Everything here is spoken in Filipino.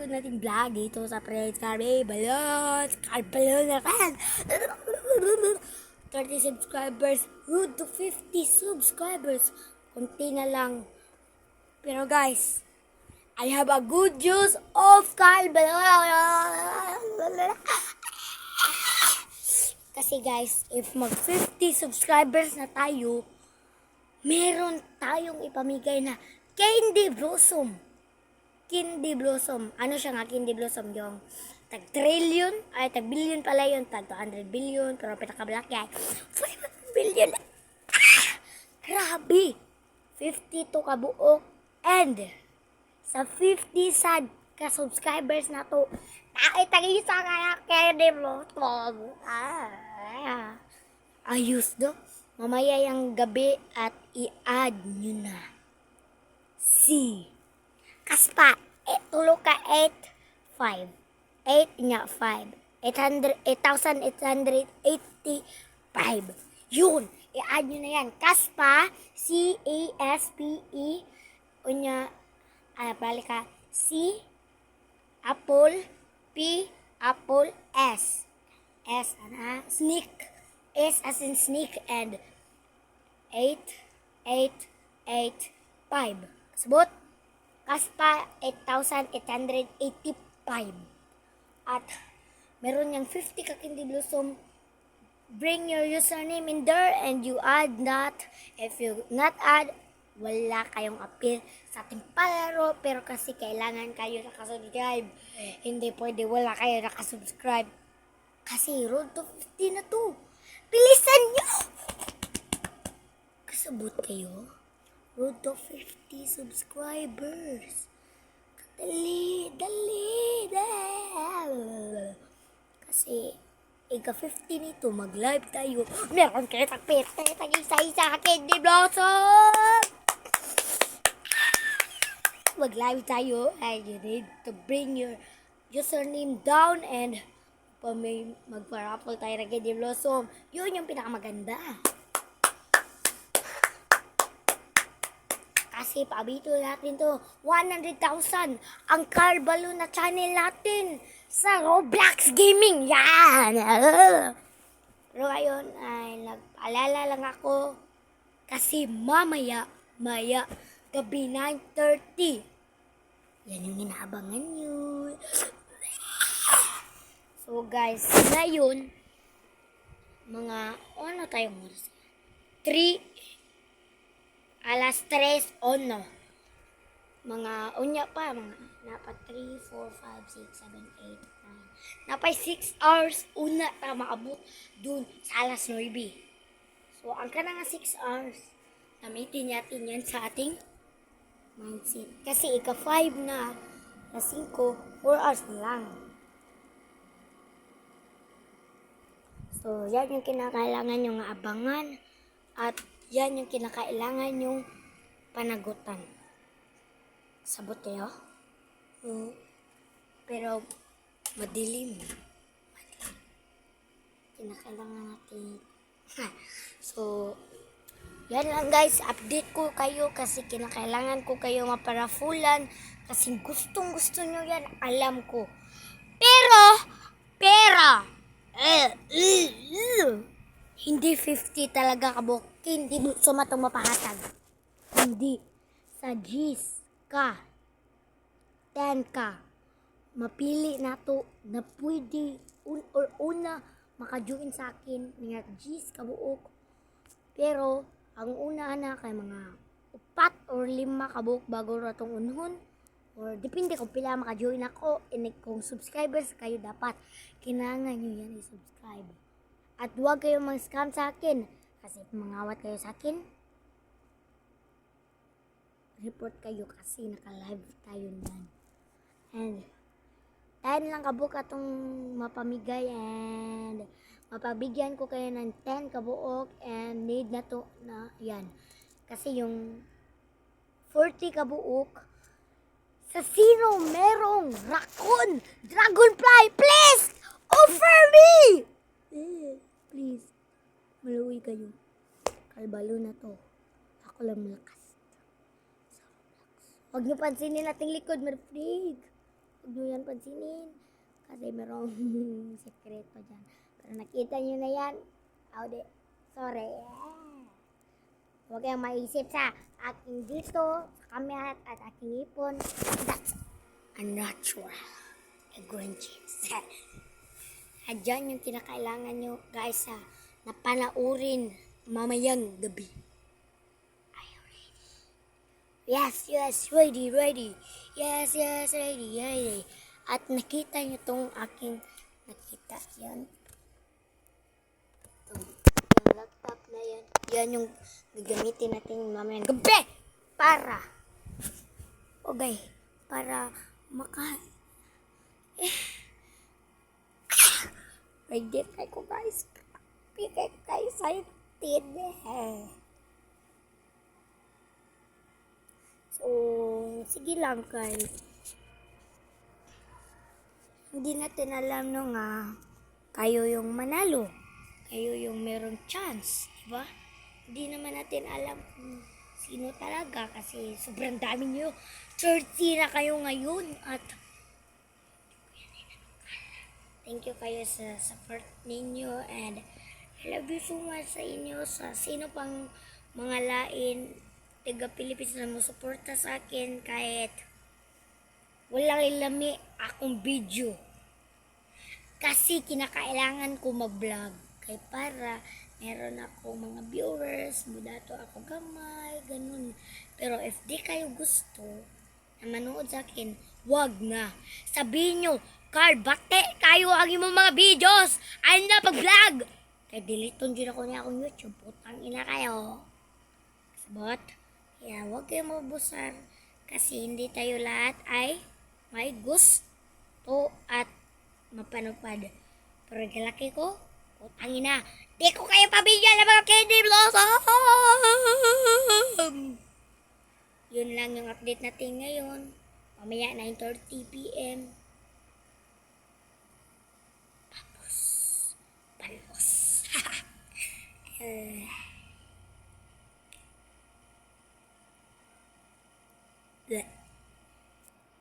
bago nating vlog dito sa Prince Carbe Balon. Carbalon na fan. 30 subscribers. Road to 50 subscribers. Kunti na lang. Pero guys, I have a good news of Carbalon. Kasi guys, if mag 50 subscribers na tayo, meron tayong ipamigay na Candy Blossom. Candy Blossom. Ano siya nga, Candy Blossom? Yung tag-trillion, ay tag-billion pala yun, tag-200 billion, pero pinakamalaki ay 500 billion. Grabe! 52 kabuok. And, sa 50 sad ka-subscribers na to, nakitag-isa kaya Candy Blossom. Ayos do. Mamaya yung gabi at i-add nyo na. Si Kaspa, tulo ka 8,500. 8 nga 5. 8,885. Yun, i-add nyo na yan. Kaspa, C-A-S-P-E, unya, balik ka, C, Apple, P, Apple, S. S, sneak. S as in sneak, and 8,885. Kasabot? Kaspa 8,885. At meron niyang 50 ka Candy Blossom. Bring your username in there and you add that. If you not add, wala kayong appeal sa ating palaro. Pero kasi kailangan kayo nakasubscribe. Hindi pwede wala kayo nakasubscribe. Kasi road to 50 na to. Bilisan nyo! Kasabot kayo. Road to 50 subscribers. Dali. Kasi, ika-50 nito, mag-live tayo. Meron kayo tag-perte, tag-isa-isa, Candy Blossom! Mag-live tayo, and you need to bring your username down and may magpa-raffle tayo ng Candy Blossom. Yun yung pinakamaganda. Kasi pabito natin to 100,000 ang Carbalon na channel natin sa Roblox Gaming. Yan! Pero ngayon ay nagpaalala lang ako kasi maya, gabi 9:30. Yan yung inaabangan nyo. So guys, ngayon, mga, ano tayong oras? 3:01. Mga, unya pa, mga, napa 3, 4, 5, 6, 7, 8, 9. Napay 6 hours, una, para maabot dun sa alas 9. So, ang ka na nga 6 hours, gamitin natin yan sa ating mindset. Kasi ika 5 na 5, 4 hours na lang. So, yan yung kinakailangan yung abangan at yan yung kinakailangan yung panagutan. Sabot kayo? Pero, madilim. Kinakailangan natin. So, yan lang guys. Update ko kayo kasi kinakailangan ko kayo maparafulan kasi gustong-gusto nyo yan. Alam ko. Pero, hindi 50 talaga kabuk. Hindi sumatong mapahatag. Hindi. Sa G's ka, 10 ka, mapili na to na pwede una makajoin sa akin mga G's kabuok. Pero, ang una na kay mga 4 or 5 kabuok bago ratong unhon. Or depende kung pila maka-join ako. And kung subscribers kayo dapat, kinangan nyo yan i-subscribe. At huwag kayong mag-scam sa akin. Kasi mangawat kayo sa akin, report kayo kasi naka-live tayo nan. And, tayo lang kabuk atong mapamigay and mapabigyan ko kayo ng 10 kabuok and need na to na yan. Kasi yung 40 kabuok, sa sino merong raccoon, dragonfly, please, offer me! Please, maluwi kayo. Carbalon na to. Ako lang malakas. Huwag niyo pansinin nating likod, marapig. Huwag nyo yan pansinin. Kasi merong sekreto dyan. Pero nakita nyo na yan. Aude. Sorry. Huwag kayong maisip sa aking dito, sa kamera at aking ipon. That's unnatural. Green cheese. Adyan yung kinakailangan nyo, guys, na panaurin mamayang gabi. Are you ready? Yes, ready. Yes, ready. At nakita nyo tong aking nakita. Yan. Yung laptop na yan. Yan yung gagamitin natin mamayang gabi. Para ready tayo guys. Pigay tayo sa tide. So, sige lang guys. Hindi natin alam no nga kayo yung manalo. Kayo yung merong chance. Diba? Hindi naman natin alam kung sino talaga kasi sobrang dami nyo. 30 na kayo ngayon at thank you kayo sa support ninyo and I love you so much sa inyo, sa sino pang mga lain taga Pilipinas na suporta sa akin kahit walang ilami akong video. Kasi kinakailangan ko mag-vlog kay para meron ako mga viewers, mudato ako gamay, ganun. Pero if di kayo gusto na manood sa akin, wag na. Sabihin nyo, Carl, bate kayo ang imong mga videos. Ay na pag-vlog. Kaya diliton dyan ako niya akong YouTube. Putang ina kayo. Sabot. Kaya huwag kayo mabusar. Kasi hindi tayo lahat ay may gusto at mapanupad. Pero galaki ko, putang ina. Di ko kayo pabigyan ng mga candy blossom. Yun lang yung update natin ngayon. Mamaya 9:30 p.m. Palos.